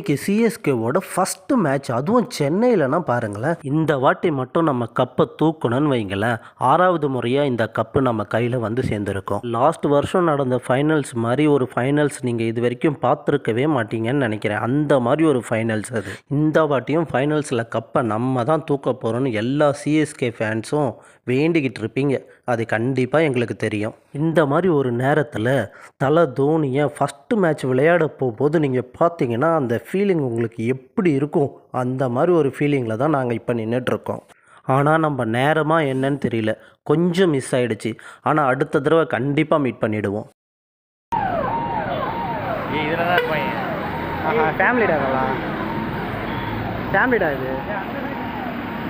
இன்னைக்கு சிஎஸ்கேவோட first match, அதுவும் சென்னையிலனா பாருங்களேன். இந்த வாட்டி மட்டும் நம்ம கப்பை தூக்கணும்னு வைங்களேன். 6வது முறையாக இந்த கப்பு நம்ம கையில் வந்து சேர்ந்துருக்கோம். லாஸ்ட் வருஷம் நடந்த ஃபைனல்ஸ் மாதிரி ஒரு ஃபைனல்ஸ் நீங்கள் இது வரைக்கும் பார்த்துருக்கவே மாட்டீங்கன்னு நினைக்கிறேன். அந்த மாதிரி ஒரு ஃபைனல்ஸ் அது. இந்த வாட்டியும் ஃபைனல்ஸில் கப்பை நம்ம தான் தூக்க போகிறோன்னு எல்லா சிஎஸ்கே ஃபேன்ஸும் வேண்டிக்கிட்டு இருப்பீங்க. அது கண்டிப்பாக எங்களுக்கு தெரியும். இந்த மாதிரி ஒரு நேரத்தில் தலை தோனியை ஃபஸ்ட்டு மேட்ச் விளையாட போகும்போது நீங்கள் பார்த்தீங்கன்னா அந்த ஃபீலிங் உங்களுக்கு எப்படி இருக்கும்? அந்த மாதிரி ஒரு ஃபீலிங்கில் தான் நாங்கள் இப்போ நின்றுட்டுருக்கோம். ஆனால் நம்ம நேரமாக என்னன்னு தெரியல, கொஞ்சம் மிஸ் ஆகிடுச்சு. ஆனால் அடுத்த தடவை கண்டிப்பாக மீட் பண்ணிவிடுவோம். இதில் தான் இருப்பாங்க. ஃபேமிலிடா இதெல்லாம், ஃபேமிலிடா இது.